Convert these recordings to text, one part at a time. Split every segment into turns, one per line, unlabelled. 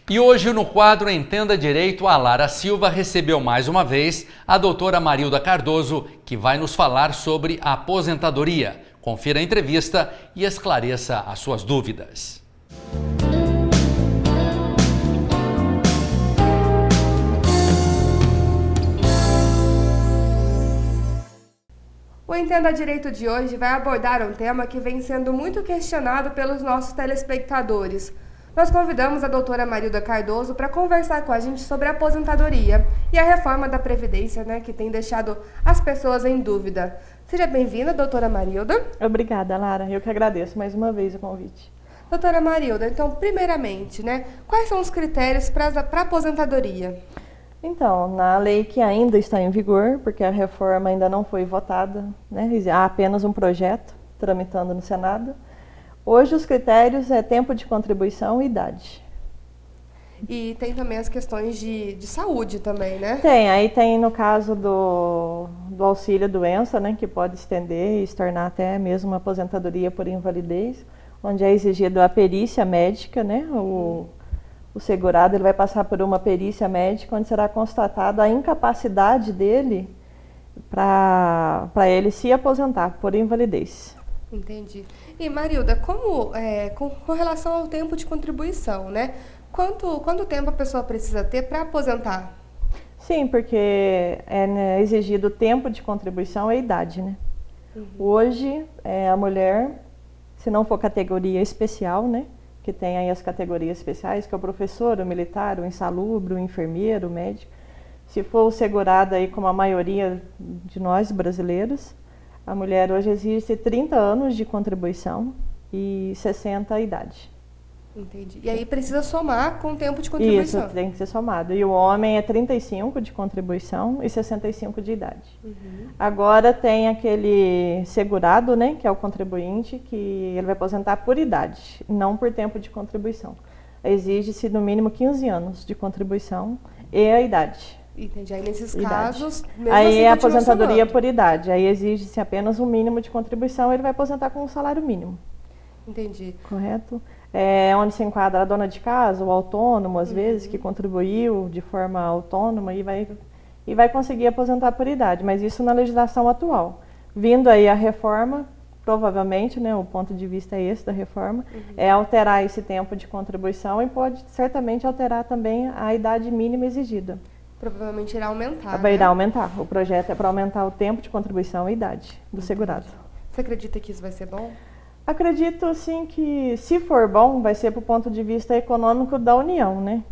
E hoje no quadro Entenda Direito, a Lara Silva recebeu mais uma vez a doutora Marilda Cardoso, que vai nos falar sobre a aposentadoria. Confira a entrevista e esclareça as suas dúvidas.
O Entenda Direito de hoje vai abordar um tema que vem sendo muito questionado pelos nossos telespectadores. Nós convidamos a doutora Marilda Cardoso para conversar com a gente sobre a aposentadoria e a reforma da Previdência, que tem deixado as pessoas em dúvida. Seja bem-vinda, doutora Marilda.
Obrigada, Lara. Eu que agradeço mais uma vez o convite.
Doutora Marilda, então, primeiramente, quais são os critérios para a aposentadoria?
Então, na lei que ainda está em vigor, porque a reforma ainda não foi votada, há apenas um projeto tramitando no Senado. Hoje os critérios é tempo de contribuição e idade.
E tem também as questões de saúde também, né?
Tem no caso do auxílio-doença, que pode estender e se tornar até mesmo uma aposentadoria por invalidez, onde é exigido a perícia médica, O segurado ele vai passar por uma perícia médica onde será constatada a incapacidade dele para ele se aposentar por invalidez.
Entendi. E Marilda, com relação ao tempo de contribuição, Quanto tempo a pessoa precisa ter para aposentar?
Sim, porque é exigido o tempo de contribuição e a idade, Hoje, a mulher, se não for categoria especial, que tem aí as categorias especiais, que é o professor, o militar, o insalubre, o enfermeiro, o médico. Se for segurado aí como a maioria de nós brasileiros, a mulher hoje exige 30 anos de contribuição e 60 a idade.
Entendi. E aí precisa somar com o tempo de contribuição?
Isso, tem que ser somado. E o homem é 35 de contribuição e 65 de idade. Agora tem aquele segurado, que é o contribuinte, que ele vai aposentar por idade, não por tempo de contribuição. Exige-se no mínimo 15 anos de contribuição e a idade.
Entendi. Aí nesses casos, mesmo
aí
assim,
é aposentadoria
somando.
por idade. Aí exige-se apenas um mínimo de contribuição, ele vai aposentar com um salário mínimo.
Entendi.
Correto? Onde se enquadra a dona de casa, o autônomo, às vezes, que contribuiu de forma autônoma e vai conseguir aposentar por idade, mas isso na legislação atual. Vindo aí a reforma, provavelmente, o ponto de vista é esse da reforma, é alterar esse tempo de contribuição e pode certamente alterar também a idade mínima exigida.
Provavelmente irá aumentar,
Irá aumentar. O projeto é para aumentar o tempo de contribuição e idade do segurado.
Você acredita que isso vai ser bom?
Acredito, sim, que se for bom, vai ser para o ponto de vista econômico da União,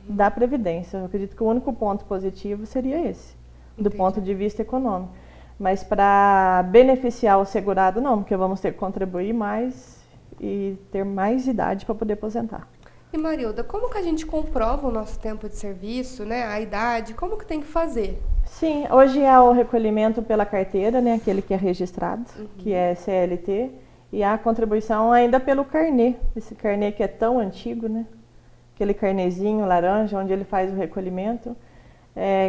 da Previdência. Eu acredito que o único ponto positivo seria esse, do ponto de vista econômico. Mas para beneficiar o segurado, não, porque vamos ter que contribuir mais e ter mais idade para poder aposentar.
E Marilda, como que a gente comprova o nosso tempo de serviço, a idade, como que tem que fazer?
Sim, hoje é o recolhimento pela carteira, aquele que é registrado, que é CLT, e a contribuição ainda pelo carnê, esse carnê que é tão antigo, aquele carnezinho laranja, onde ele faz o recolhimento.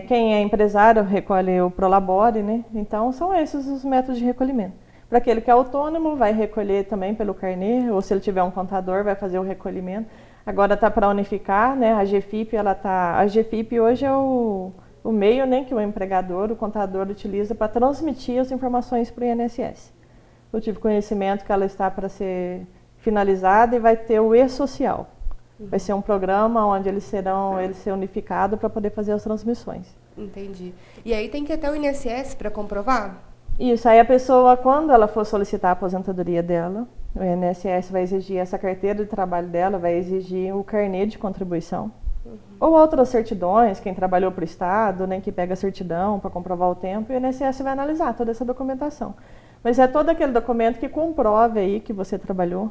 Quem é empresário recolhe o Prolabore, Então são esses os métodos de recolhimento. Para aquele que é autônomo, vai recolher também pelo carnê, ou se ele tiver um contador, vai fazer o recolhimento. Agora está para unificar, a GFIP, a GFIP hoje é o meio, que o empregador, o contador utiliza para transmitir as informações para o INSS. Eu tive conhecimento que ela está para ser finalizada e vai ter o E-Social. Vai ser um programa onde eles ser unificados para poder fazer as transmissões.
Entendi. E aí tem que ir até o INSS para comprovar?
Isso, aí a pessoa, quando ela for solicitar a aposentadoria dela, o INSS vai exigir essa carteira de trabalho dela, vai exigir o carnê de contribuição. Ou outras certidões, quem trabalhou para o Estado, que pega a certidão para comprovar o tempo, e o INSS vai analisar toda essa documentação. Mas é todo aquele documento que comprove aí que você trabalhou.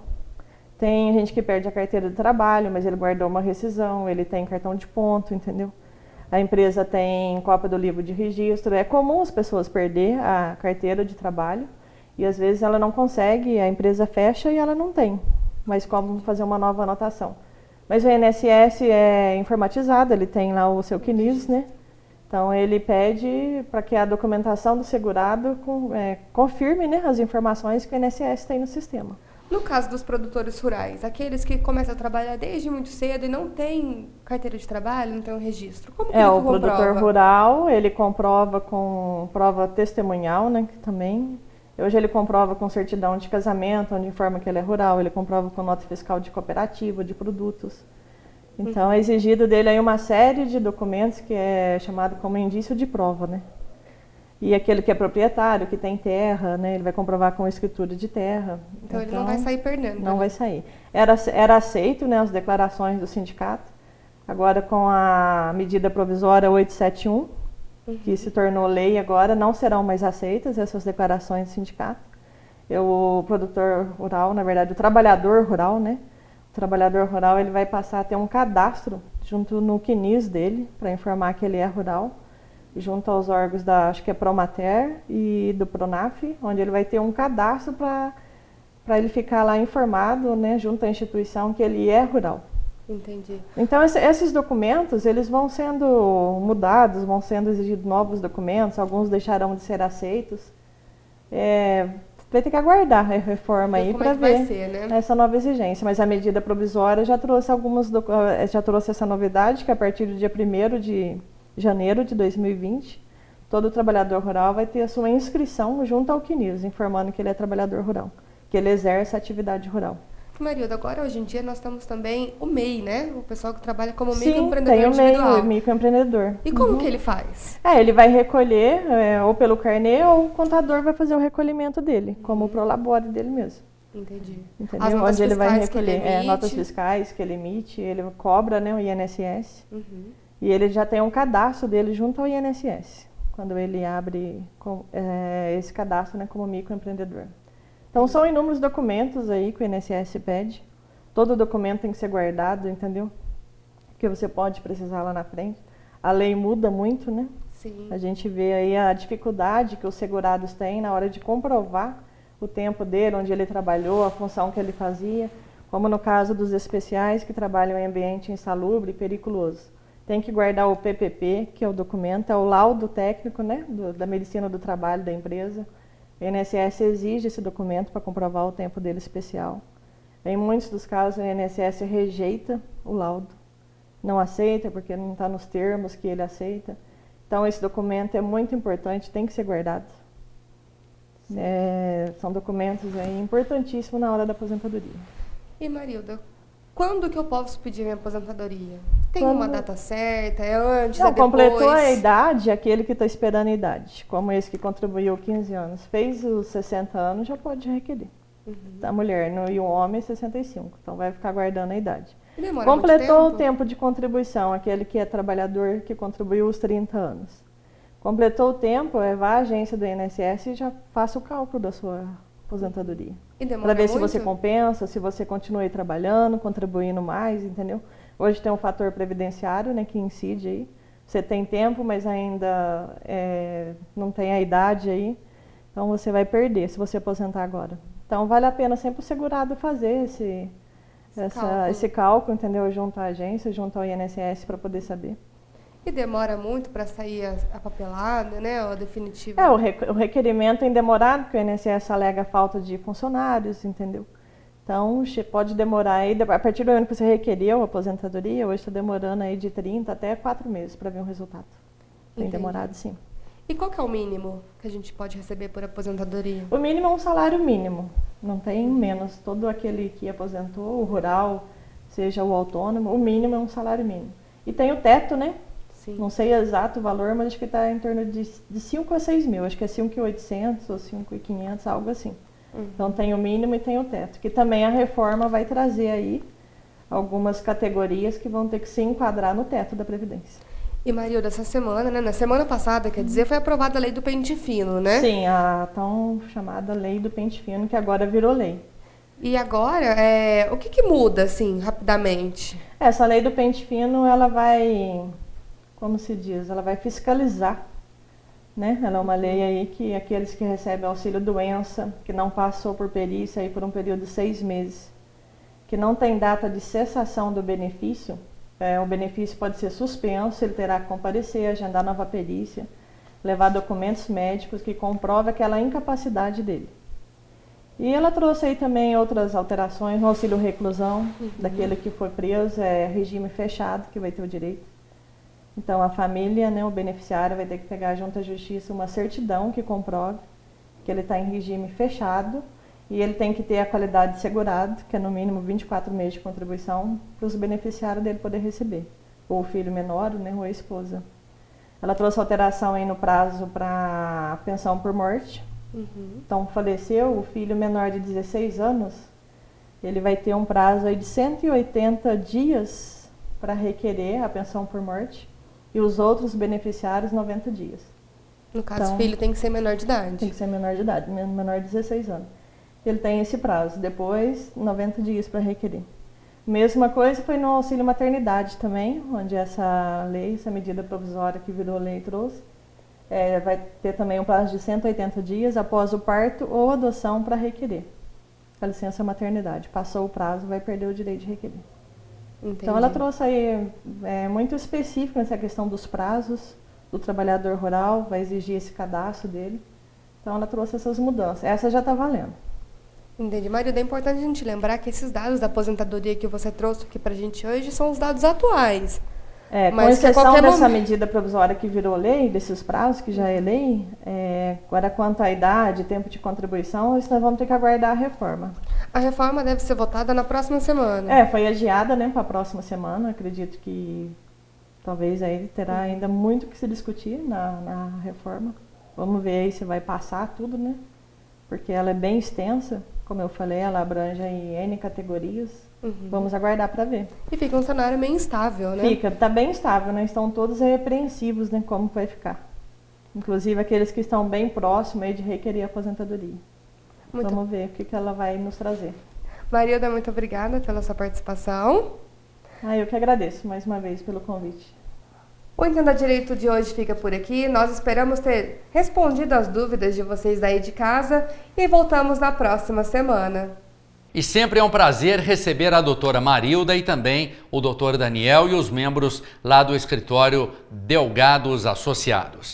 Tem gente que perde a carteira de trabalho, mas ele guardou uma rescisão, ele tem cartão de ponto, entendeu? A empresa tem cópia do livro de registro. É comum as pessoas perder a carteira de trabalho e às vezes ela não consegue, a empresa fecha e ela não tem. Mas como fazer uma nova anotação? Mas o INSS é informatizado, ele tem lá o seu CNIS, Então ele pede para que a documentação do segurado confirme as informações que o INSS tem no sistema.
No caso dos produtores rurais, aqueles que começam a trabalhar desde muito cedo e não tem carteira de trabalho, não tem um registro, como que ele
O
comprova?
produtor rural, ele comprova com prova testemunhal, né, que também. Hoje ele comprova com certidão de casamento, onde informa que ele é rural, ele comprova com nota fiscal de cooperativa, de produtos. Então é exigido dele aí uma série de documentos que é chamado como indício de prova, né? E aquele que é proprietário, que tem terra, né, ele vai comprovar com escritura de terra.
Então ele não vai sair perdendo.
Não vai sair. Era aceito, né, as declarações do sindicato. Agora com a medida provisória 871, que se tornou lei agora, não serão mais aceitas essas declarações do sindicato. O produtor rural, na verdade, o trabalhador rural, né? O trabalhador rural ele vai passar a ter um cadastro junto no CNIS dele, para informar que ele é rural, junto aos órgãos da, acho que é Promater e do Pronaf, onde ele vai ter um cadastro para ele ficar lá informado, né, junto à instituição que ele é rural.
Entendi.
Então esses documentos, eles vão sendo mudados, vão sendo exigidos novos documentos, alguns deixarão de ser aceitos. Vai ter que aguardar a reforma aí para ver
vai ser, né?
Essa nova exigência. Mas a medida provisória já trouxe já trouxe essa novidade, que a partir do dia 1º de janeiro de 2020, todo trabalhador rural vai ter a sua inscrição junto ao CNIS, informando que ele é trabalhador rural, que ele exerce a atividade rural.
Marilda, agora hoje em dia nós temos também o MEI, né? O pessoal que trabalha como
Sim,
microempreendedor
tem o
individual.
MEI, o microempreendedor.
E como que ele faz?
Ele vai recolher ou pelo carnê ou o contador vai fazer o recolhimento dele, como o prolabore dele mesmo.
Entendi.
Entendeu?
As notas
onde ele vai
fiscais que ele
recolher
emite.
notas fiscais que ele emite, ele cobra, né, o INSS. E ele já tem um cadastro dele junto ao INSS, quando ele abre esse cadastro, né, como microempreendedor. Então são inúmeros documentos aí que o INSS pede. Todo documento tem que ser guardado, entendeu? Porque você pode precisar lá na frente. A lei muda muito, né?
Sim.
A gente vê aí a dificuldade que os segurados têm na hora de comprovar o tempo dele, onde ele trabalhou, a função que ele fazia, como no caso dos especiais que trabalham em ambiente insalubre e periculoso. Tem que guardar o PPP, que é o documento, é o laudo técnico, né, da medicina do trabalho da empresa. O INSS exige esse documento para comprovar o tempo dele especial. Em muitos dos casos, o INSS rejeita o laudo, não aceita porque não está nos termos que ele aceita. Então, esse documento é muito importante, tem que ser guardado. São documentos aí importantíssimos na hora da aposentadoria.
E Marilda, quando que eu posso pedir minha aposentadoria? Tem uma data certa? É antes, é depois?
Completou a idade, aquele que está esperando a idade. Como esse que contribuiu 15 anos. Fez os 60 anos, já pode requerer. A mulher e o homem 65. Então vai ficar guardando a idade.
Demora
Completou
muito
o tempo de contribuição, aquele que é trabalhador que contribuiu os 30 anos. Completou o tempo, vá à agência do INSS e já faça o cálculo da sua aposentadoria. Para ver se você compensa, se você continua aí trabalhando, contribuindo mais, entendeu? Hoje tem um fator previdenciário, né, que incide aí. Você tem tempo, mas ainda não tem a idade aí. Então você vai perder se você aposentar agora. Então vale a pena sempre o segurado fazer esse cálculo, entendeu? Junto à agência, junto ao INSS para poder saber.
E demora muito para sair a papelada, né, o definitivo?
O requerimento é demorado, porque o INSS alega falta de funcionários, entendeu? Então, pode demorar aí, a partir do ano que você requeriu a aposentadoria, hoje está demorando aí de 30 até 4 meses para ver um resultado. Tem demorado, sim.
E qual que é o mínimo que a gente pode receber por aposentadoria?
O mínimo é um salário mínimo, não tem menos. Todo aquele que aposentou, o rural, seja o autônomo, o mínimo é um salário mínimo. E tem o teto, né?
Sim.
Não sei o exato valor, mas acho que está em torno de 5 a 6 mil. Acho que é 5.800 ou 5.500, algo assim. Então tem o mínimo e tem o teto. Que também a reforma vai trazer aí algumas categorias que vão ter que se enquadrar no teto da Previdência.
E Marilda, essa semana, né, na semana passada, quer dizer, foi aprovada a lei do pente fino, né?
Sim, a tão chamada lei do pente fino, que agora virou lei.
E agora, o que muda, assim, rapidamente?
Essa lei do pente fino, ela vai, como se diz, ela vai fiscalizar, né? Ela é uma lei aí que aqueles que recebem auxílio-doença, que não passou por perícia aí por um período de 6 meses, que não tem data de cessação do benefício, o benefício pode ser suspenso, ele terá que comparecer, agendar nova perícia, levar documentos médicos que comprovem aquela incapacidade dele. E ela trouxe aí também outras alterações no auxílio reclusão, daquele que foi preso, é regime fechado, que vai ter o direito. Então a família, né, o beneficiário vai ter que pegar junto à justiça uma certidão que comprove que ele está em regime fechado e ele tem que ter a qualidade de segurado, que é no mínimo 24 meses de contribuição, para os beneficiários dele poder receber, ou o filho menor, né, ou a esposa. Ela trouxe alteração aí no prazo para pensão por morte. Então faleceu o filho menor de 16 anos, ele vai ter um prazo aí de 180 dias para requerer a pensão por morte e os outros beneficiários 90 dias.
No caso,
Então,
o filho tem que ser menor de idade.
Tem que ser menor de idade, menor de 16 anos. Ele tem esse prazo, depois 90 dias para requerer. Mesma coisa foi no auxílio maternidade também, onde essa lei, essa medida provisória que virou lei trouxe, vai ter também um prazo de 180 dias após o parto ou adoção para requerer a licença maternidade. Passou o prazo, vai perder o direito de requerer.
Entendi.
Então ela trouxe aí muito específico nessa questão dos prazos do trabalhador rural, vai exigir esse cadastro dele. Então ela trouxe essas mudanças. Essa já está valendo.
Entendi. Marilda, é importante a gente lembrar que esses dados da aposentadoria que você trouxe aqui pra gente hoje são os dados atuais.
Com exceção dessa medida provisória que virou lei, desses prazos que já é lei, agora quanto à idade, tempo de contribuição, isso nós vamos ter que aguardar a reforma.
A reforma deve ser votada na próxima semana.
Foi adiada, né, para a próxima semana. Acredito que talvez aí terá ainda muito que se discutir na reforma. Vamos ver aí se vai passar tudo, né? Porque ela é bem extensa, como eu falei, ela abrange aí N categorias. Vamos aguardar para ver.
E fica um cenário meio instável, né?
Tá bem estável, né? Estão todos apreensivos, né? Como vai ficar. Inclusive aqueles que estão bem próximos aí de requerer aposentadoria. Vamos ver o que ela vai nos trazer.
Marilda, muito obrigada pela sua participação.
Eu que agradeço mais uma vez pelo convite.
O Entenda Direito de hoje fica por aqui. Nós esperamos ter respondido as dúvidas de vocês daí de casa e voltamos na próxima semana.
E sempre é um prazer receber a doutora Marilda e também o doutor Daniel e os membros lá do escritório Delgados Associados.